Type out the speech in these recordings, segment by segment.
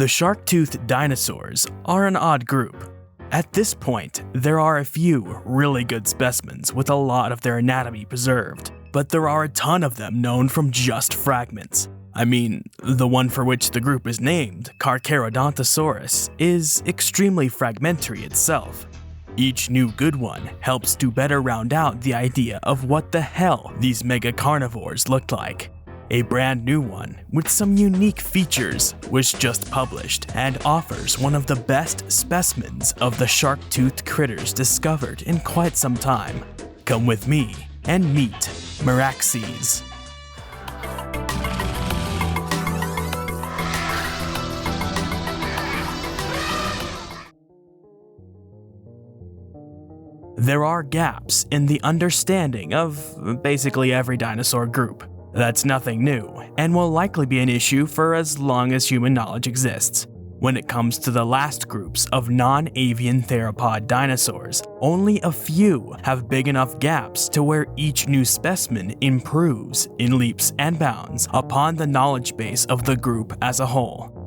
The shark-toothed dinosaurs are an odd group. At this point, there are a few really good specimens with a lot of their anatomy preserved, but there are a ton of them known from just fragments. I mean, the one for which the group is named, Carcharodontosaurus, is extremely fragmentary itself. Each new good one helps to better round out the idea of what the hell these mega-carnivores looked like. A brand new one with some unique features was just published and offers one of the best specimens of the shark-toothed critters discovered in quite some time. Come with me and meet Meraxes. There are gaps in the understanding of basically every dinosaur group. That's nothing new, and will likely be an issue for as long as human knowledge exists. When it comes to the last groups of non-avian theropod dinosaurs, only a few have big enough gaps to where each new specimen improves in leaps and bounds upon the knowledge base of the group as a whole.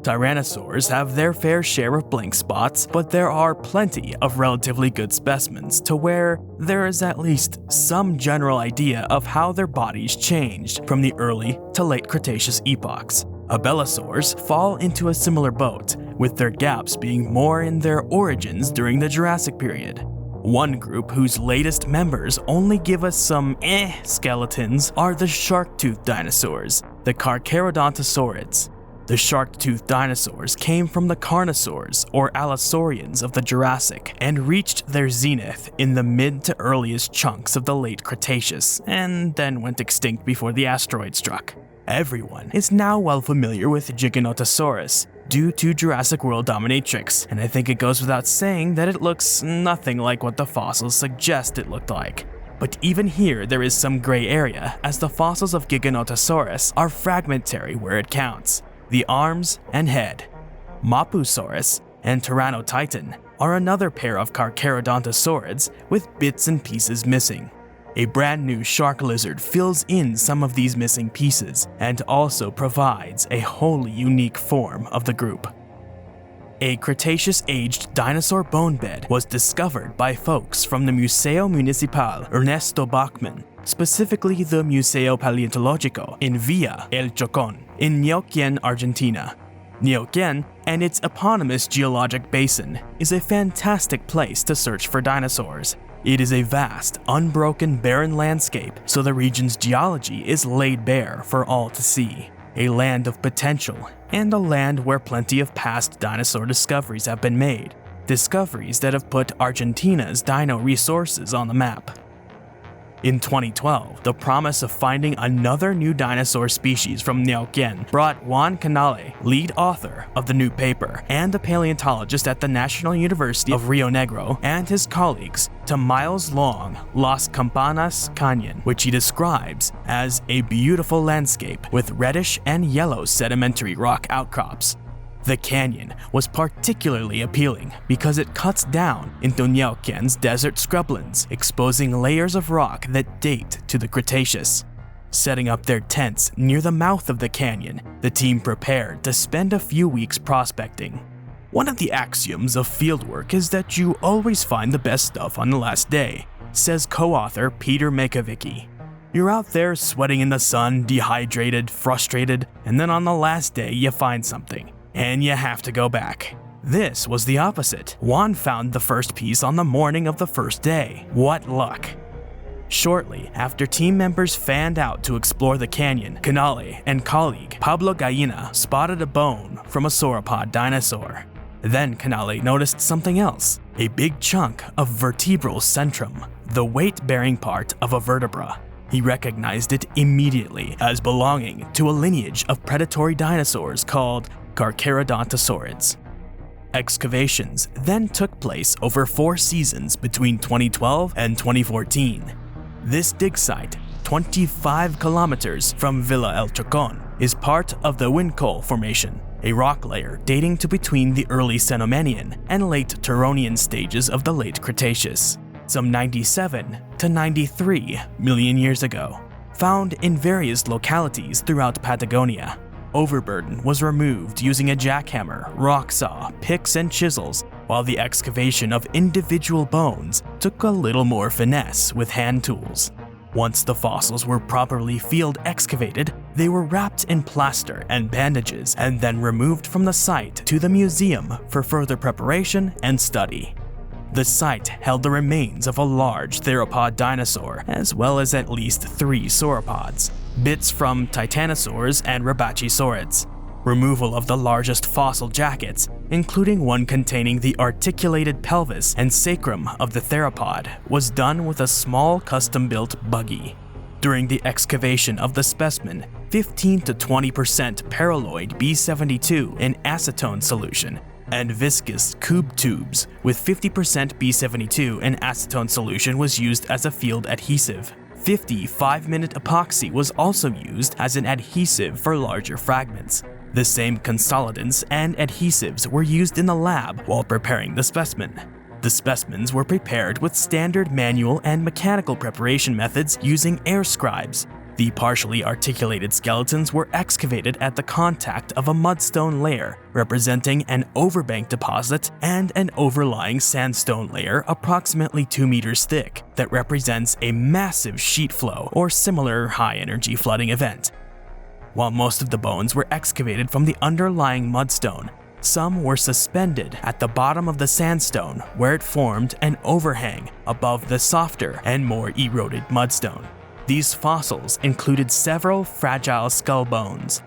Tyrannosaurs have their fair share of blank spots, but there are plenty of relatively good specimens to where there is at least some general idea of how their bodies changed from the early to late Cretaceous epochs. Abelisaurs fall into a similar boat, with their gaps being more in their origins during the Jurassic period. One group whose latest members only give us some skeletons are the shark-toothed dinosaurs, the Carcharodontosaurids. The shark-toothed dinosaurs came from the carnosaurs or allosaurians of the Jurassic and reached their zenith in the mid to earliest chunks of the late Cretaceous and then went extinct before the asteroid struck. Everyone is now well familiar with Giganotosaurus due to Jurassic World dominatrix, and I think it goes without saying that it looks nothing like what the fossils suggest it looked like. But even here there is some gray area, as the fossils of Giganotosaurus are fragmentary where it counts. The arms and head. Mapusaurus and Tyrannotitan are another pair of Carcharodontosaurids with bits and pieces missing. A brand new shark lizard fills in some of these missing pieces and also provides a wholly unique form of the group. A Cretaceous-aged dinosaur bone bed was discovered by folks from the Museo Municipal Ernesto Bachmann, specifically the Museo Paleontológico in Villa El Chocón in Neuquén, Argentina. Neuquén and its eponymous geologic basin is a fantastic place to search for dinosaurs. It is a vast, unbroken, barren landscape, so the region's geology is laid bare for all to see. A land of potential, and a land where plenty of past dinosaur discoveries have been made. Discoveries that have put Argentina's dino resources on the map. In 2012, the promise of finding another new dinosaur species from Neuquén brought Juan Canale, lead author of the new paper, and a paleontologist at the National University of Rio Negro, and his colleagues, to miles-long Las Campanas Canyon, which he describes as a beautiful landscape with reddish and yellow sedimentary rock outcrops. The canyon was particularly appealing because it cuts down into Neuquén's desert scrublands, exposing layers of rock that date to the Cretaceous. Setting up their tents near the mouth of the canyon, the team prepared to spend a few weeks prospecting. One of the axioms of fieldwork is that you always find the best stuff on the last day, says co-author Peter Makovicki. You're out there sweating in the sun, dehydrated, frustrated, and then on the last day you find something. And you have to go back. This was the opposite. Juan found the first piece on the morning of the first day. What luck. Shortly after team members fanned out to explore the canyon, Canale and colleague Pablo Gallina spotted a bone from a sauropod dinosaur. Then Canale noticed something else, a big chunk of vertebral centrum, the weight-bearing part of a vertebra. He recognized it immediately as belonging to a lineage of predatory dinosaurs called Carcharodontosaurids. Excavations then took place over 4 seasons between 2012 and 2014. This dig site, 25 kilometers from Villa El Chocón, is part of the Wincol Formation, a rock layer dating to between the early Cenomanian and late Turonian stages of the late Cretaceous, some 97 to 93 million years ago, found in various localities throughout Patagonia. overburden was removed using a jackhammer, rock saw, picks, and chisels, while the excavation of individual bones took a little more finesse with hand tools. Once the fossils were properly field excavated, they were wrapped in plaster and bandages and then removed from the site to the museum for further preparation and study. The site held the remains of a large theropod dinosaur, as well as at least 3 sauropods, bits from titanosaurs and rabachisaurids. Removal of the largest fossil jackets, including one containing the articulated pelvis and sacrum of the theropod, was done with a small custom-built buggy. During the excavation of the specimen, 15 to 20% paraloid B72 in acetone solution and viscous cube tubes with 50% B72 in acetone solution was used as a field adhesive. 50 5-minute epoxy was also used as an adhesive for larger fragments. The same consolidants and adhesives were used in the lab while preparing the specimen. The specimens were prepared with standard manual and mechanical preparation methods using air scribes. The partially articulated skeletons were excavated at the contact of a mudstone layer, representing an overbank deposit, and an overlying sandstone layer approximately 2 meters thick that represents a massive sheet flow or similar high-energy flooding event. While most of the bones were excavated from the underlying mudstone, some were suspended at the bottom of the sandstone where it formed an overhang above the softer and more eroded mudstone. These fossils included several fragile skull bones.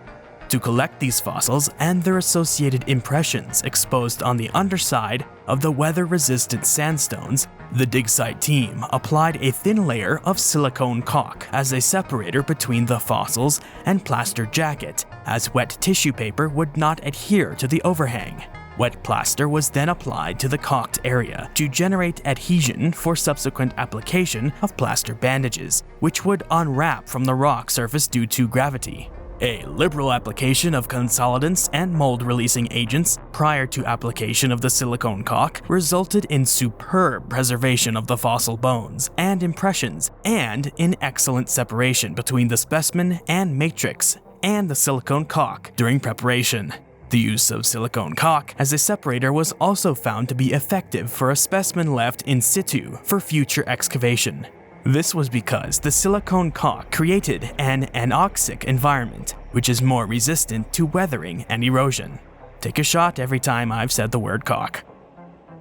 To collect these fossils and their associated impressions exposed on the underside of the weather-resistant sandstones, the dig site team applied a thin layer of silicone caulk as a separator between the fossils and plaster jacket, as wet tissue paper would not adhere to the overhang. Wet plaster was then applied to the caulked area to generate adhesion for subsequent application of plaster bandages, which would unwrap from the rock surface due to gravity. A liberal application of consolidants and mold-releasing agents prior to application of the silicone caulk resulted in superb preservation of the fossil bones and impressions, and in excellent separation between the specimen and matrix and the silicone caulk during preparation. The use of silicone caulk as a separator was also found to be effective for a specimen left in situ for future excavation. This was because the silicone caulk created an anoxic environment, which is more resistant to weathering and erosion. Take a shot every time I've said the word caulk.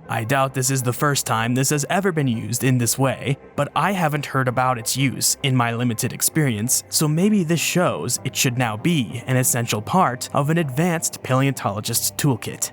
I doubt this is the first time this has ever been used in this way, but I haven't heard about its use in my limited experience, so maybe this shows it should now be an essential part of an advanced paleontologist's toolkit.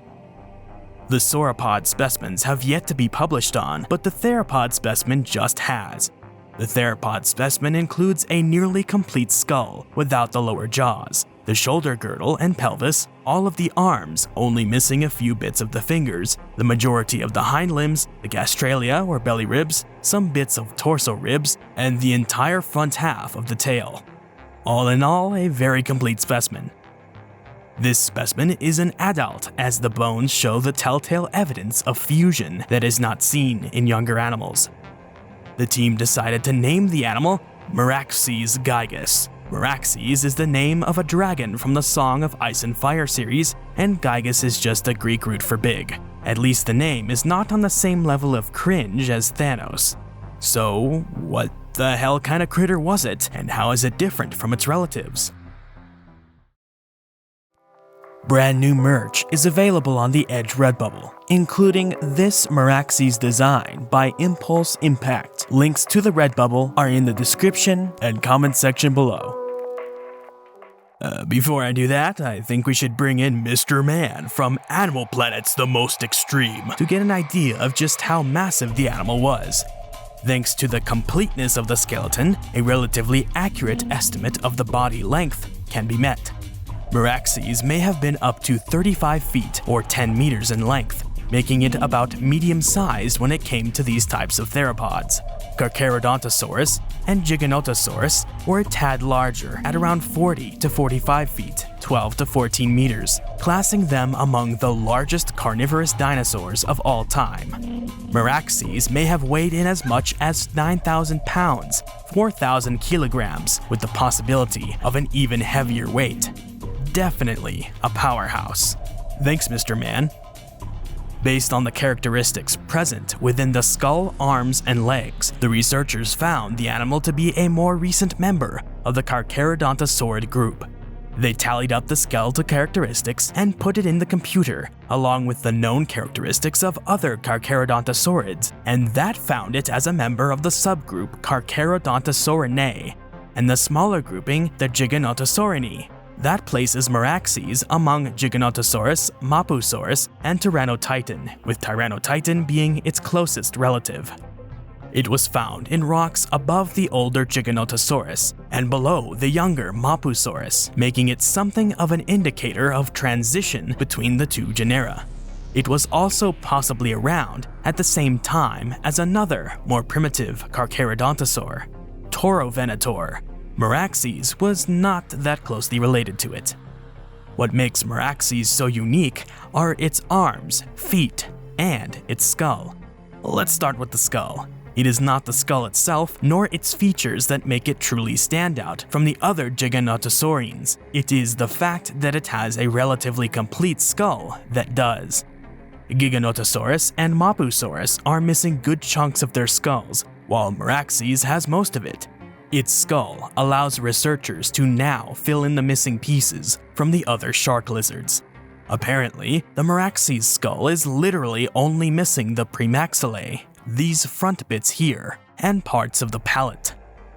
The sauropod specimens have yet to be published on, but the theropod specimen just has. The theropod specimen includes a nearly complete skull without the lower jaws, the shoulder girdle and pelvis, all of the arms, only missing a few bits of the fingers, the majority of the hind limbs, the gastralia or belly ribs, some bits of torso ribs, and the entire front half of the tail. All in all, a very complete specimen. This specimen is an adult, as the bones show the telltale evidence of fusion that is not seen in younger animals. The team decided to name the animal Meraxes gigas. Meraxes is the name of a dragon from the Song of Ice and Fire series, and gigas is just a Greek root for big. At least the name is not on the same level of cringe as Thanos. So, what the hell kind of critter was it, and how is it different from its relatives? Brand new merch is available on the Edge Redbubble, including this Meraxes design by Impulse Impact. Links to the Redbubble are in the description and comment section below. Before I do that, I think we should bring in Mr. Man from Animal Planet's The Most Extreme to get an idea of just how massive the animal was. Thanks to the completeness of the skeleton, a relatively accurate estimate of the body length can be met. Meraxes may have been up to 35 feet or 10 meters in length, making it about medium-sized when it came to these types of theropods. Carcharodontosaurus and Giganotosaurus were a tad larger at around 40 to 45 feet, 12 to 14 meters, classing them among the largest carnivorous dinosaurs of all time. Meraxes may have weighed in as much as 9,000 pounds, 4,000 kilograms, with the possibility of an even heavier weight. definitely a powerhouse. Thanks, Mr. Man. Based on the characteristics present within the skull, arms, and legs, the researchers found the animal to be a more recent member of the Carcharodontosaurid group. They tallied up the skeletal characteristics and put it in the computer, along with the known characteristics of other Carcharodontosaurids, and that found it as a member of the subgroup Carcharodontosaurinae, and the smaller grouping, the Gigantosaurini. That places Meraxes among Giganotosaurus, Mapusaurus, and Tyrannotitan, with Tyrannotitan being its closest relative. It was found in rocks above the older Giganotosaurus and below the younger Mapusaurus, making it something of an indicator of transition between the two genera. It was also possibly around at the same time as another, more primitive Carcharodontosaur, Taurovenator. Meraxes was not that closely related to it. What makes Meraxes so unique are its arms, feet, and its skull. Let's start with the skull. It is not the skull itself, nor its features that make it truly stand out from the other Giganotosaurines. It is the fact that it has a relatively complete skull that does. Giganotosaurus and Mapusaurus are missing good chunks of their skulls, while Meraxes has most of it. Its skull allows researchers to now fill in the missing pieces from the other shark lizards. Apparently, the Meraxes skull is literally only missing the premaxillae, these front bits here, and parts of the palate.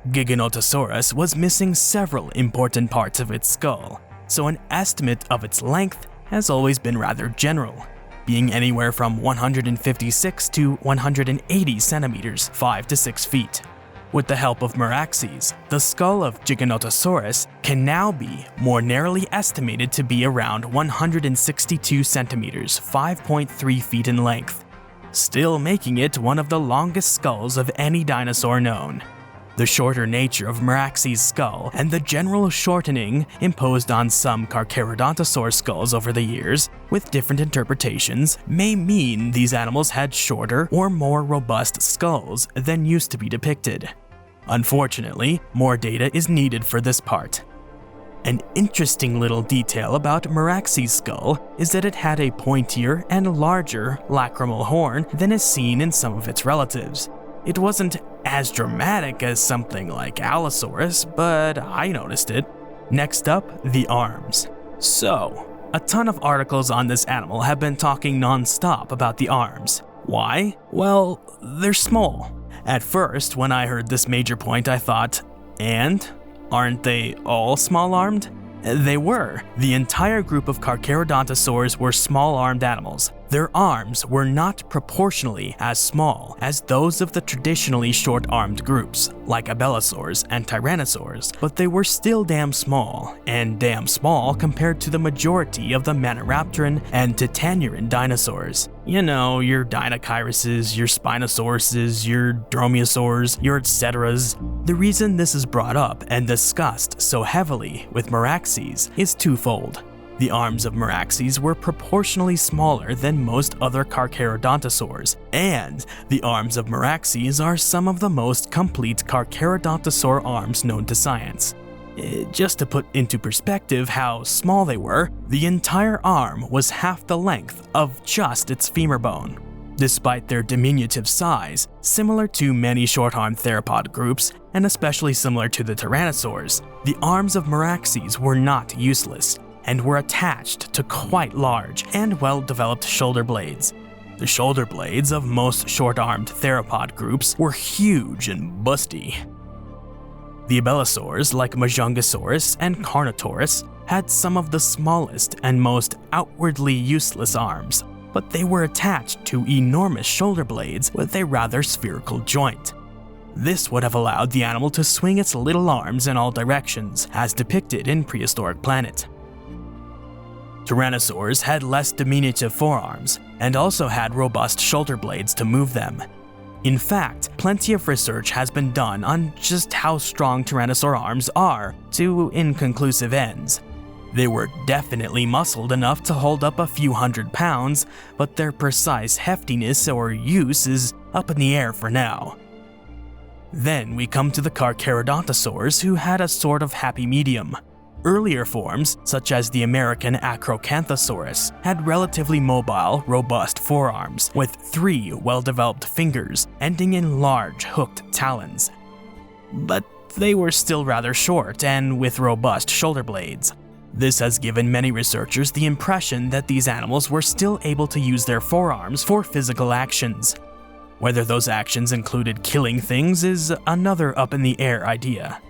Giganotosaurus was missing several important parts of its skull, so an estimate of its length has always been rather general, being anywhere from 156 to 180 centimeters, 5 to 6 feet. With the help of Meraxes, the skull of Giganotosaurus can now be more narrowly estimated to be around 162 centimeters, 5.3 feet in length, still making it one of the longest skulls of any dinosaur known. The shorter nature of Meraxes' skull and the general shortening imposed on some Carcharodontosaur skulls over the years, with different interpretations, may mean these animals had shorter or more robust skulls than used to be depicted. Unfortunately, more data is needed for this part. An interesting little detail about Meraxes' skull is that it had a pointier and larger lacrimal horn than is seen in some of its relatives. It wasn't as dramatic as something like Allosaurus, but I noticed it. Next up, the arms. So, a ton of articles on this animal have been talking non-stop about the arms. Why? Well, they're small. At first, when I heard this major point, I thought, and? Aren't they all small-armed? They were. The entire group of Carcharodontosaurs were small-armed animals. Their arms were not proportionally as small as those of the traditionally short-armed groups, like Abelisaurs and Tyrannosaurs, but they were still damn small, and damn small compared to the majority of the Maniraptoran and Titanuran dinosaurs. You know, your Dinocheiruses, your Spinosauruses, your Dromaeosaurs, your etceteras. The reason this is brought up and discussed so heavily with Meraxes is twofold. The arms of Meraxes were proportionally smaller than most other Carcharodontosaurs, and the arms of Meraxes are some of the most complete Carcharodontosaur arms known to science. Just to put into perspective how small they were, the entire arm was half the length of just its femur bone. Despite their diminutive size, similar to many short-armed theropod groups, and especially similar to the Tyrannosaurs, the arms of Meraxes were not useless, and were attached to quite large and well-developed shoulder blades. The shoulder blades of most short-armed theropod groups were huge and busty. The Abelisaurs, like Majungasaurus and Carnotaurus, had some of the smallest and most outwardly useless arms, but they were attached to enormous shoulder blades with a rather spherical joint. This would have allowed the animal to swing its little arms in all directions, as depicted in Prehistoric Planet. Tyrannosaurs had less diminutive forearms, and also had robust shoulder blades to move them. In fact, plenty of research has been done on just how strong Tyrannosaur arms are to inconclusive ends. They were definitely muscled enough to hold up a few hundred pounds, but their precise heftiness or use is up in the air for now. Then we come to the Carcharodontosaurs, who had a sort of happy medium. Earlier forms, such as the American Acrocanthosaurus, had relatively mobile, robust forearms with 3 well-developed fingers ending in large, hooked talons. But they were still rather short and with robust shoulder blades. This has given many researchers the impression that these animals were still able to use their forearms for physical actions. Whether those actions included killing things is another up-in-the-air idea.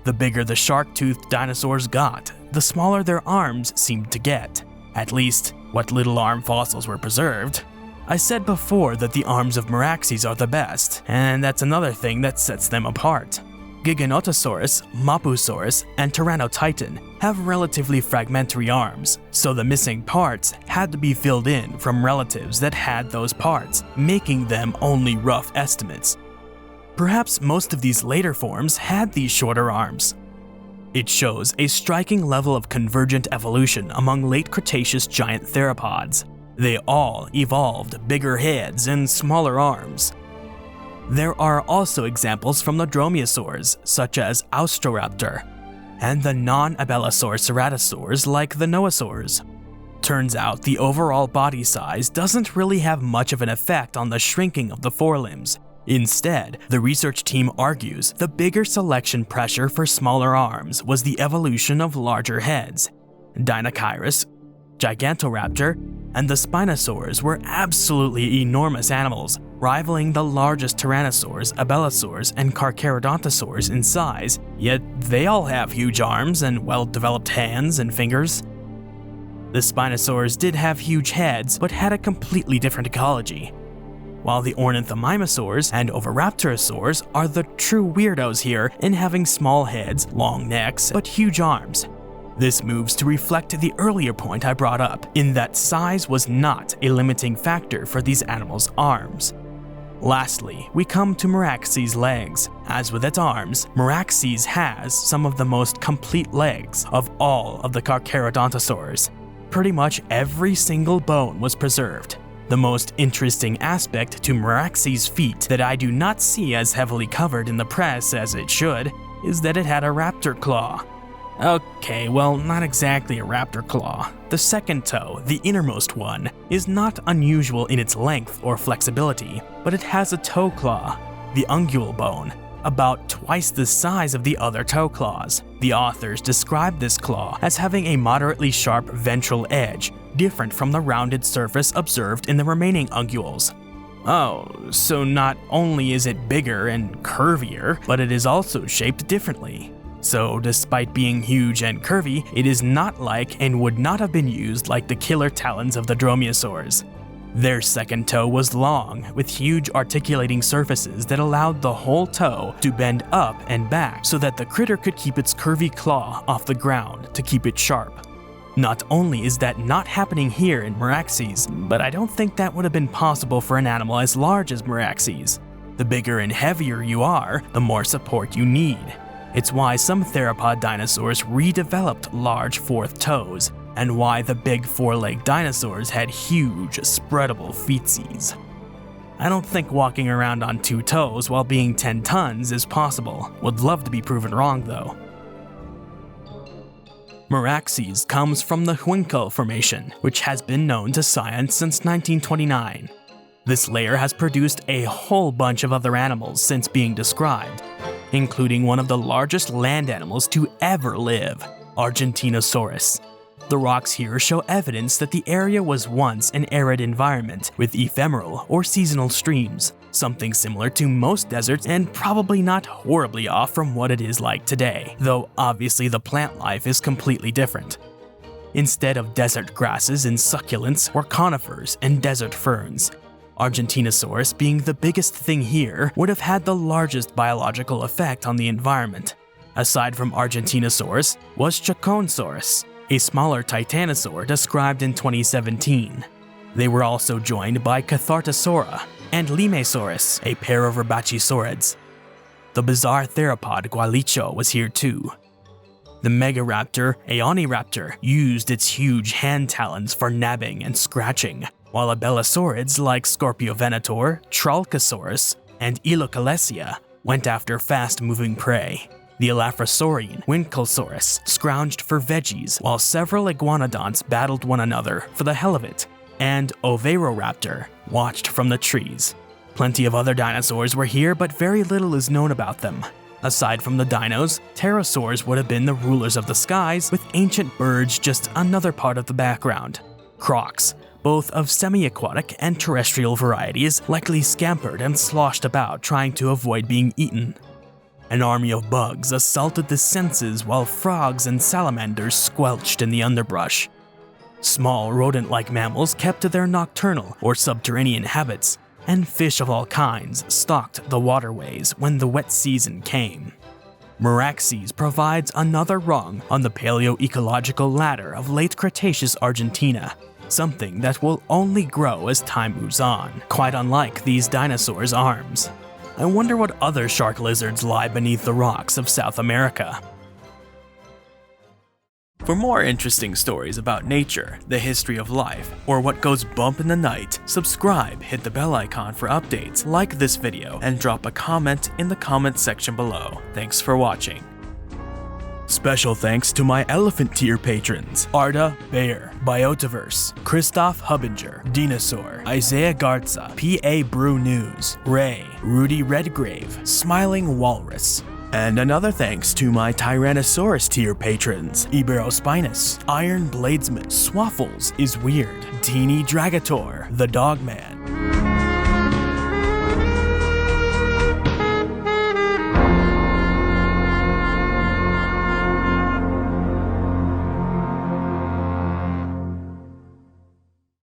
The bigger the shark-toothed dinosaurs got, the smaller their arms seemed to get. At least, what little arm fossils were preserved. I said before that the arms of Meraxes are the best, and that's another thing that sets them apart. Giganotosaurus, Mapusaurus, and Tyrannotitan have relatively fragmentary arms, so the missing parts had to be filled in from relatives that had those parts, making them only rough estimates. Perhaps most of these later forms had these shorter arms. It shows a striking level of convergent evolution among late Cretaceous giant theropods. They all evolved bigger heads and smaller arms. There are also examples from the dromaeosaurs, such as Austroraptor, and the non-abelisaur ceratosaurs like the noasaurs. Turns out the overall body size doesn't really have much of an effect on the shrinking of the forelimbs. Instead, the research team argues the bigger selection pressure for smaller arms was the evolution of larger heads. Dinochirus, Gigantoraptor, and the Spinosaurs were absolutely enormous animals, rivaling the largest tyrannosaurs, abelisaurs, and Carcharodontosaurus in size, yet they all have huge arms and well-developed hands and fingers. The Spinosaurs did have huge heads, but had a completely different ecology. While the Ornithomimosaurs and Oviraptorosaurs are the true weirdos here in having small heads, long necks, but huge arms. This moves to reflect the earlier point I brought up, in that size was not a limiting factor for these animals' arms. Lastly, we come to Meraxes' legs. As with its arms, Meraxes has some of the most complete legs of all of the Carcharodontosaurs. Pretty much every single bone was preserved. The most interesting aspect to Meraxes' feet that I do not see as heavily covered in the press as it should is that it had a raptor claw. Okay, well, not exactly a raptor claw. The second toe, the innermost one, is not unusual in its length or flexibility, but it has a toe claw, the ungual bone, about twice the size of the other toe claws. The authors describe this claw as having a moderately sharp ventral edge, different from the rounded surface observed in the remaining unguals. Oh, so not only is it bigger and curvier, but it is also shaped differently. So despite being huge and curvy, it is not like and would not have been used like the killer talons of the dromaeosaurs. Their second toe was long, with huge articulating surfaces that allowed the whole toe to bend up and back so that the critter could keep its curvy claw off the ground to keep it sharp. Not only is that not happening here in Meraxes, but I don't think that would have been possible for an animal as large as Meraxes. The bigger and heavier you are, the more support you need. It's why some theropod dinosaurs redeveloped large fourth toes, and why the big four-legged dinosaurs had huge, spreadable feetsies. I don't think walking around on 2 toes while being 10 tons is possible. Would love to be proven wrong though. Meraxes comes from the Huinco Formation, which has been known to science since 1929. This layer has produced a whole bunch of other animals since being described, including one of the largest land animals to ever live, Argentinosaurus. The rocks here show evidence that the area was once an arid environment with ephemeral or seasonal streams, something similar to most deserts and probably not horribly off from what it is like today, though obviously the plant life is completely different. Instead of desert grasses and succulents were conifers and desert ferns. Argentinosaurus, being the biggest thing here, would have had the largest biological effect on the environment. Aside from Argentinosaurus was Chaconsaurus, a smaller titanosaur described in 2017. They were also joined by Cathartosaura and Limesaurus, a pair of Herbachisaurids. The bizarre theropod Gualicho was here too. The megaraptor Aeoniraptor used its huge hand talons for nabbing and scratching, while abelisaurids like Scorpiovenator, Tralcasaurus, and Elocalesia went after fast-moving prey. The Elaphrosaurian Winkelsaurus scrounged for veggies while several iguanodonts battled one another for the hell of it, and Oviraptor watched from the trees. Plenty of other dinosaurs were here, but very little is known about them. Aside from the dinos, pterosaurs would have been the rulers of the skies, with ancient birds just another part of the background. Crocs, both of semi-aquatic and terrestrial varieties, likely scampered and sloshed about trying to avoid being eaten. An army of bugs assaulted the senses while frogs and salamanders squelched in the underbrush. Small rodent-like mammals kept to their nocturnal or subterranean habits, and fish of all kinds stalked the waterways when the wet season came. Meraxes provides another rung on the paleoecological ladder of late Cretaceous Argentina, something that will only grow as time moves on, quite unlike these dinosaurs' arms. I wonder what other shark lizards lie beneath the rocks of South America. For more interesting stories about nature, the history of life, or what goes bump in the night, subscribe, hit the bell icon for updates, like this video, and drop a comment in the comment section below. Thanks for watching. Special thanks to my elephant tier patrons: Arda Bayer, Biotiverse, Christoph Hubinger, Dinosaur, Isaiah Garza, P.A. Brew News, Ray, Rudy Redgrave, Smiling Walrus. And another thanks to my Tyrannosaurus tier patrons: Iberospinus, Iron Bladesman, Swaffles is Weird, Teeny Dragator, The Dogman,